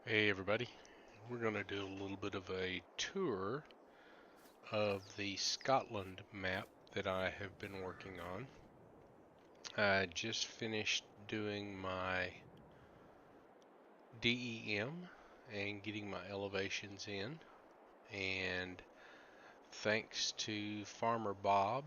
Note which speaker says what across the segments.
Speaker 1: Hey everybody, we're going to do a little bit of a tour of the Scotland map that I have been working on. I just finished doing my DEM and getting my elevations in, and thanks to Farmer Bob,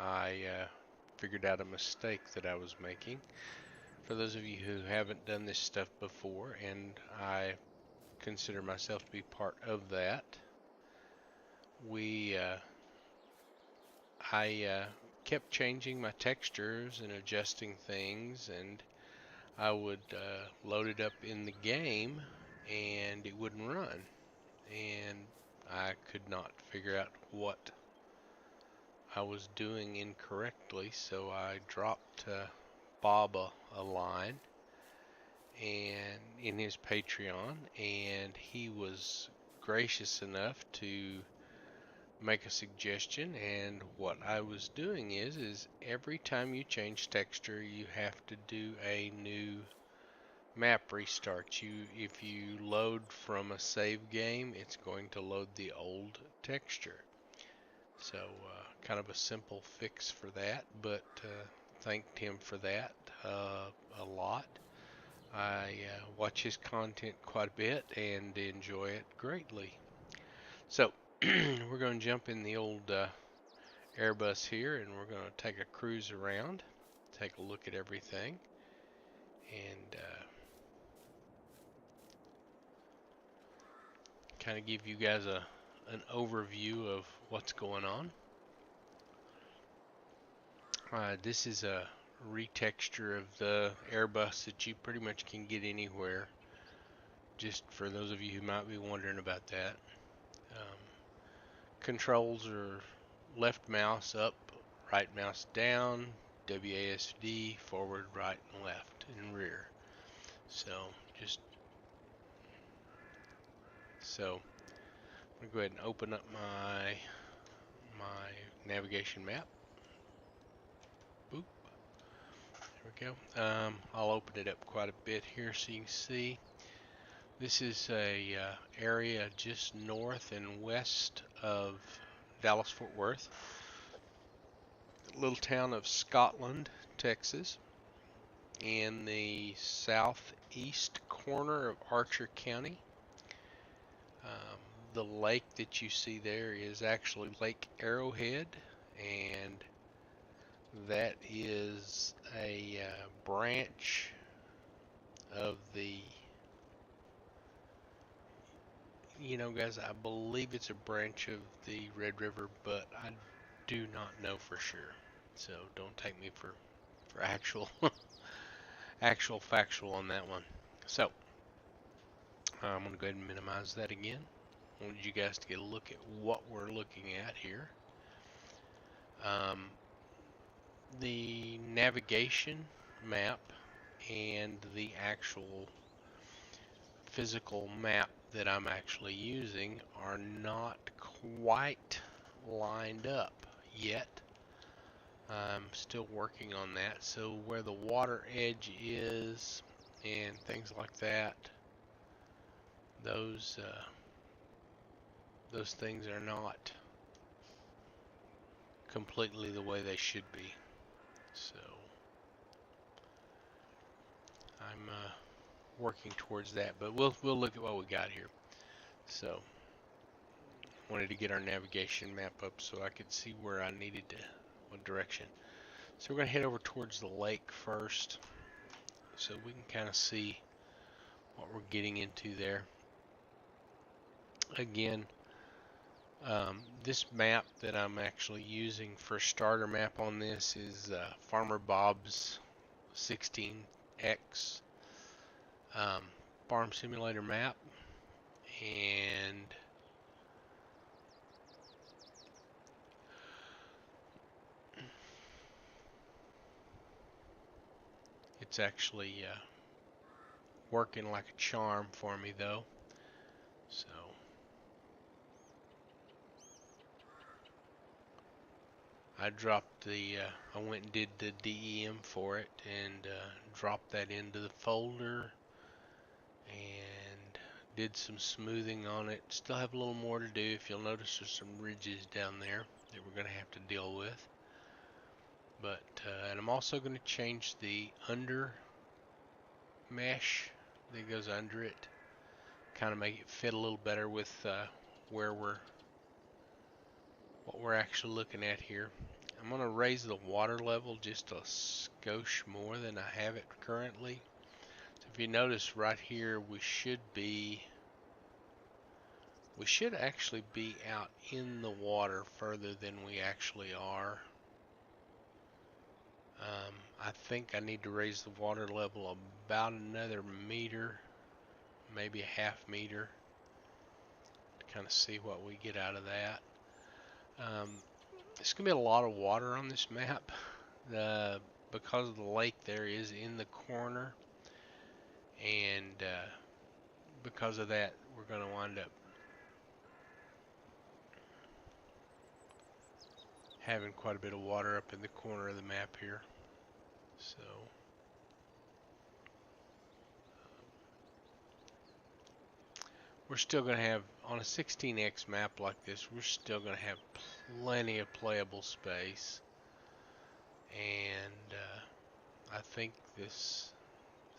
Speaker 1: I figured out a mistake that I was making. For those of you who haven't done this stuff before, and I consider myself to be part of that, I kept changing my textures and adjusting things, and I would load it up in the game and it wouldn't run, and I could not figure out what I was doing incorrectly, so I dropped Bob a line and in his Patreon, and he was gracious enough to make a suggestion. And what I was doing is every time you change texture, you have to do a new map restart. If you load from a save game, it's going to load the old texture. So kind of a simple fix for that, but thanked him for that a lot. I watch his content quite a bit and enjoy it greatly. So we're going to jump in the old Airbus here, and we're going to take a cruise around, take a look at everything, and kind of give you guys an overview of what's going on. This is a retexture of the Airbus that you pretty much can get anywhere, just for those of you who might be wondering about that. Controls are left mouse up, right mouse down, WASD, forward, right, and left, and rear. So I'm gonna go ahead and open up my navigation map. Boop. There we go. I'll open it up quite a bit here so you can see. This is a area just north and west of Dallas-Fort Worth, little town of Scotland, Texas, in the southeast corner of Archer County. The lake that you see there is actually Lake Arrowhead, and that is a branch of the, guys, I believe it's a branch of the Red River, but I do not know for sure. So don't take me for actual factual on that one. So I'm going to go ahead and minimize that again. I wanted you guys to get a look at what we're looking at here. The navigation map and the actual physical map that I'm actually using are not quite lined up yet. I'm still working on that. So where the water edge is and things like that, those things are not completely the way they should be. So I'm working towards that, but we'll look at what we got here. So wanted to get our navigation map up so I could see where I needed to, what direction. So we're going to head over towards the lake first so we can kind of see what we're getting into there. Again, this map that I'm actually using for starter map on this is Farmer Bob's 16X farm simulator map, and it's actually working like a charm for me though. So I dropped I went and did the DEM for it and dropped that into the folder, and Did some smoothing on it. Still have a little more to do. If you'll notice, there's some ridges down there that we're going to have to deal with. But and I'm also going to change the under mesh that goes under it, kind of make it fit a little better with where what we're actually looking at here. I'm going to raise the water level just a skosh more than I have it currently. So if you notice right here, we should actually be out in the water further than we actually are. I think I need to raise the water level about another meter, maybe a half meter, to kind of see what we get out of that. There's going to be a lot of water on this map because of the lake there is in the corner, and because of that we're going to wind up having quite a bit of water up in the corner of the map here. So we're still going to have, on a 16x map like this, we're still going to have plenty of playable space, and I think this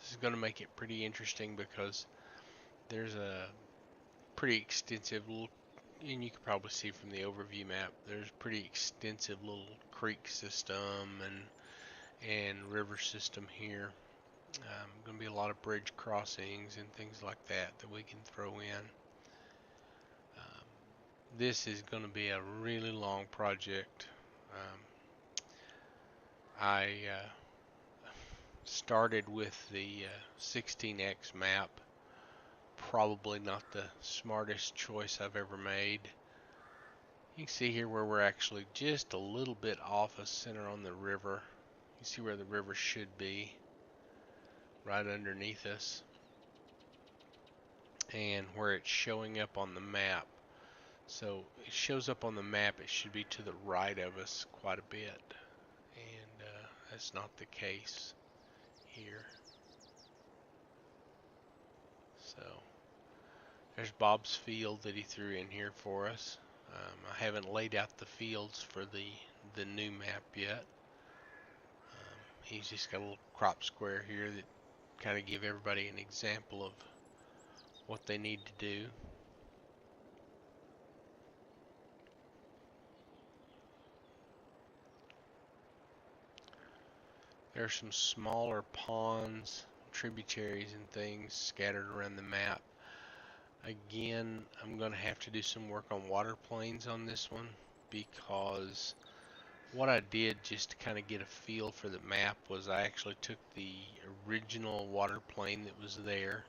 Speaker 1: is going to make it pretty interesting because there's a pretty extensive little, and you can probably see from the overview map, there's a pretty extensive little creek system and river system here. Going to be a lot of bridge crossings and things like that we can throw in. This is going to be a really long project. I started with the 16x map. Probably not the smartest choice I've ever made. You can see here where we're actually just a little bit off of center on the river. You see where the river should be, right underneath us, and where it's showing up on the map. So it shows up on the map, it should be to the right of us quite a bit, and that's not the case here. So there's Bob's field that he threw in here for us. I haven't laid out the fields for the new map yet. He's just got a little crop square here that kind of give everybody an example of what they need to do. There's some smaller ponds, tributaries and things scattered around the map. Again, I'm going to have to do some work on water planes on this one, because what I did just to kind of get a feel for the map was I actually took the original water plane that was there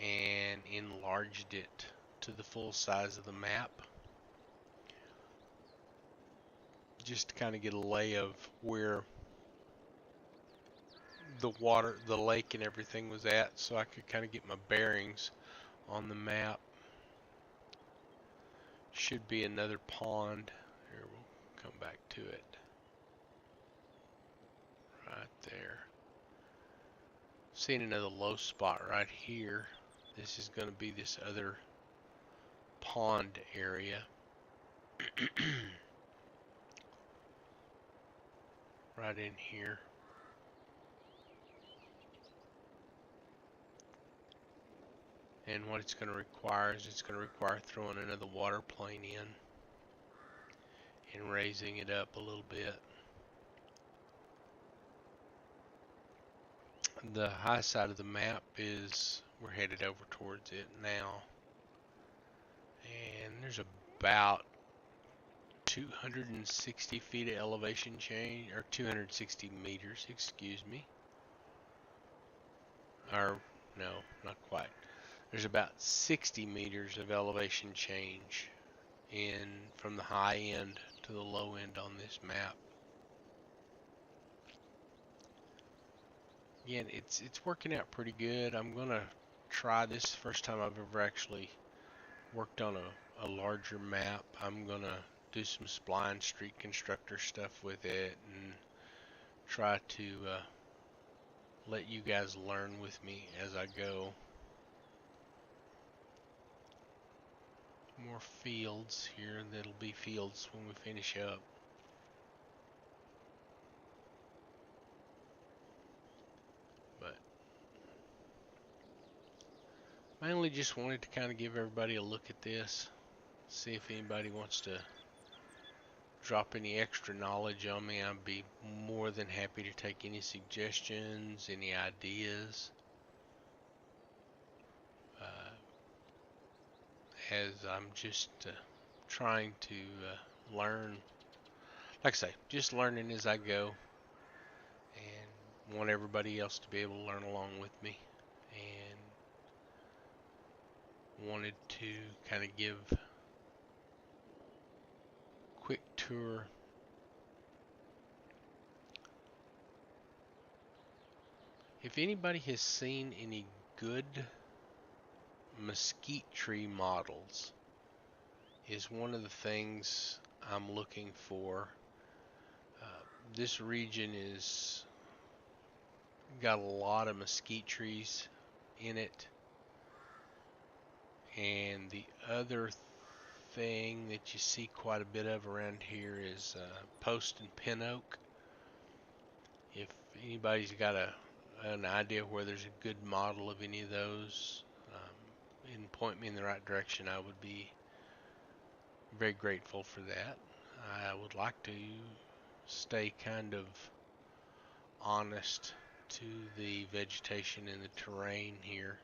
Speaker 1: and enlarged it to the full size of the map, just to kind of get a lay of where the water, the lake and everything was at, so I could kind of get my bearings on the map. Should be another pond. Here, we'll come back to it. Right there. Seeing another low spot right here. This is going to be this other pond area. Right in here. And what it's going to require is it's going to require throwing another water plane in and raising it up a little bit. The high side of the map is, we're headed over towards it now, and there's about 260 feet of elevation change, or 260 meters, excuse me, or no, not quite. There's about 60 meters of elevation change in from the high end to the low end on this map. Again, it's working out pretty good. I'm gonna try this first time I've ever actually worked on a larger map. I'm gonna do some spline street constructor stuff with it and try to let you guys learn with me as I go. more fields here that'll be fields when we finish up. But mainly just wanted to kind of give everybody a look at this, see if anybody wants to drop any extra knowledge on me. I'd be more than happy to take any suggestions, any ideas. As I'm just trying to learn, like I say, just learning as I go, and want everybody else to be able to learn along with me, and wanted to kind of give a quick tour. If anybody has seen any good mesquite tree models, is one of the things I'm looking for. This region is got a lot of mesquite trees in it, and the other thing that you see quite a bit of around here is post and pin oak. If anybody's got an idea where there's a good model of any of those, and point me in the right direction, I would be very grateful for that. I would like to stay kind of honest to the vegetation and the terrain here.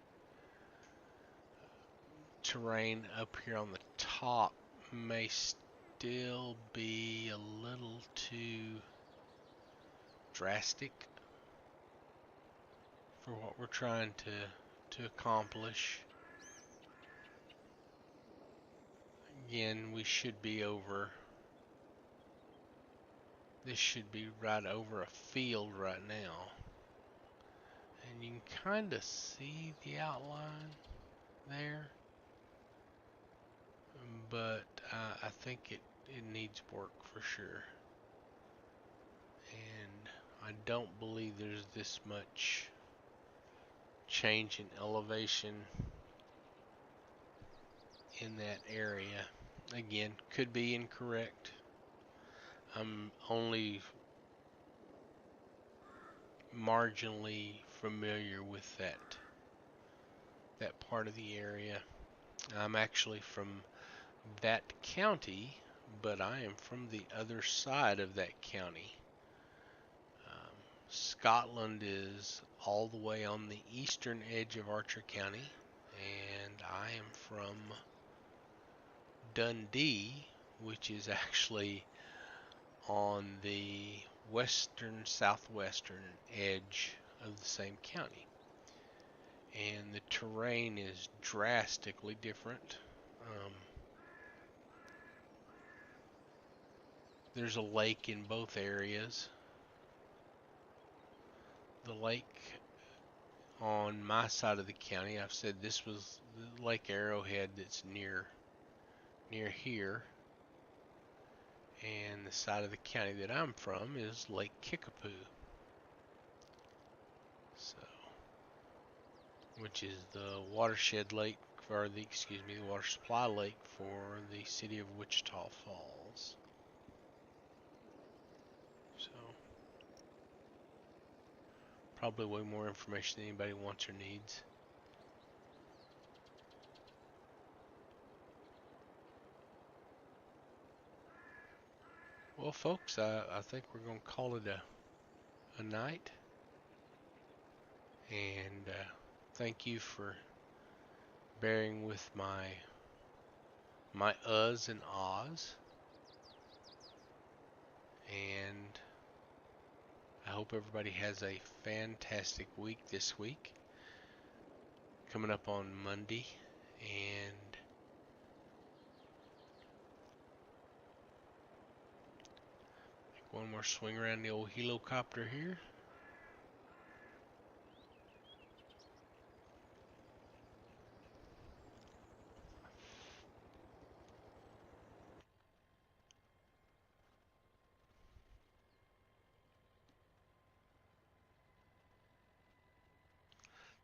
Speaker 1: Terrain up here on the top may still be a little too drastic for what we're trying to accomplish. Again, we should be over, this should be right over a field right now, and you can kind of see the outline there, but I think it needs work for sure. And I don't believe there's this much change in elevation in that area. Again, could be incorrect. I'm only marginally familiar with that part of the area. I'm actually from that county, but I am from the other side of that county. Scotland is all the way on the eastern edge of Archer County, and I am from Dundee, which is actually on the western southwestern edge of the same county. And the terrain is drastically different. There's a lake in both areas. The lake on my side of the county, I've said this was Lake Arrowhead that's near here, and the side of the county that I'm from is Lake Kickapoo, so, which is the watershed lake, or the water supply lake for the city of Wichita Falls. So probably way more information than anybody wants or needs. Well, folks, I think we're going to call it a night. And thank you for bearing with my uhs and ahs. And I hope everybody has a fantastic week this week. Coming up on Monday. And one more swing around the old helicopter here.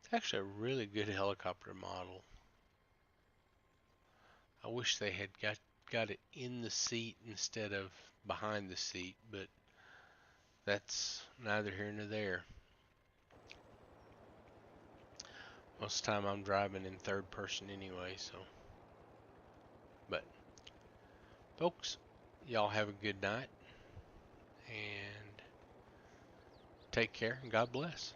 Speaker 1: It's actually a really good helicopter model. I wish they had got it in the seat instead of behind the seat, but that's neither here nor there. Most of the time I'm driving in third person anyway, so. But, folks, y'all have a good night and take care and God bless.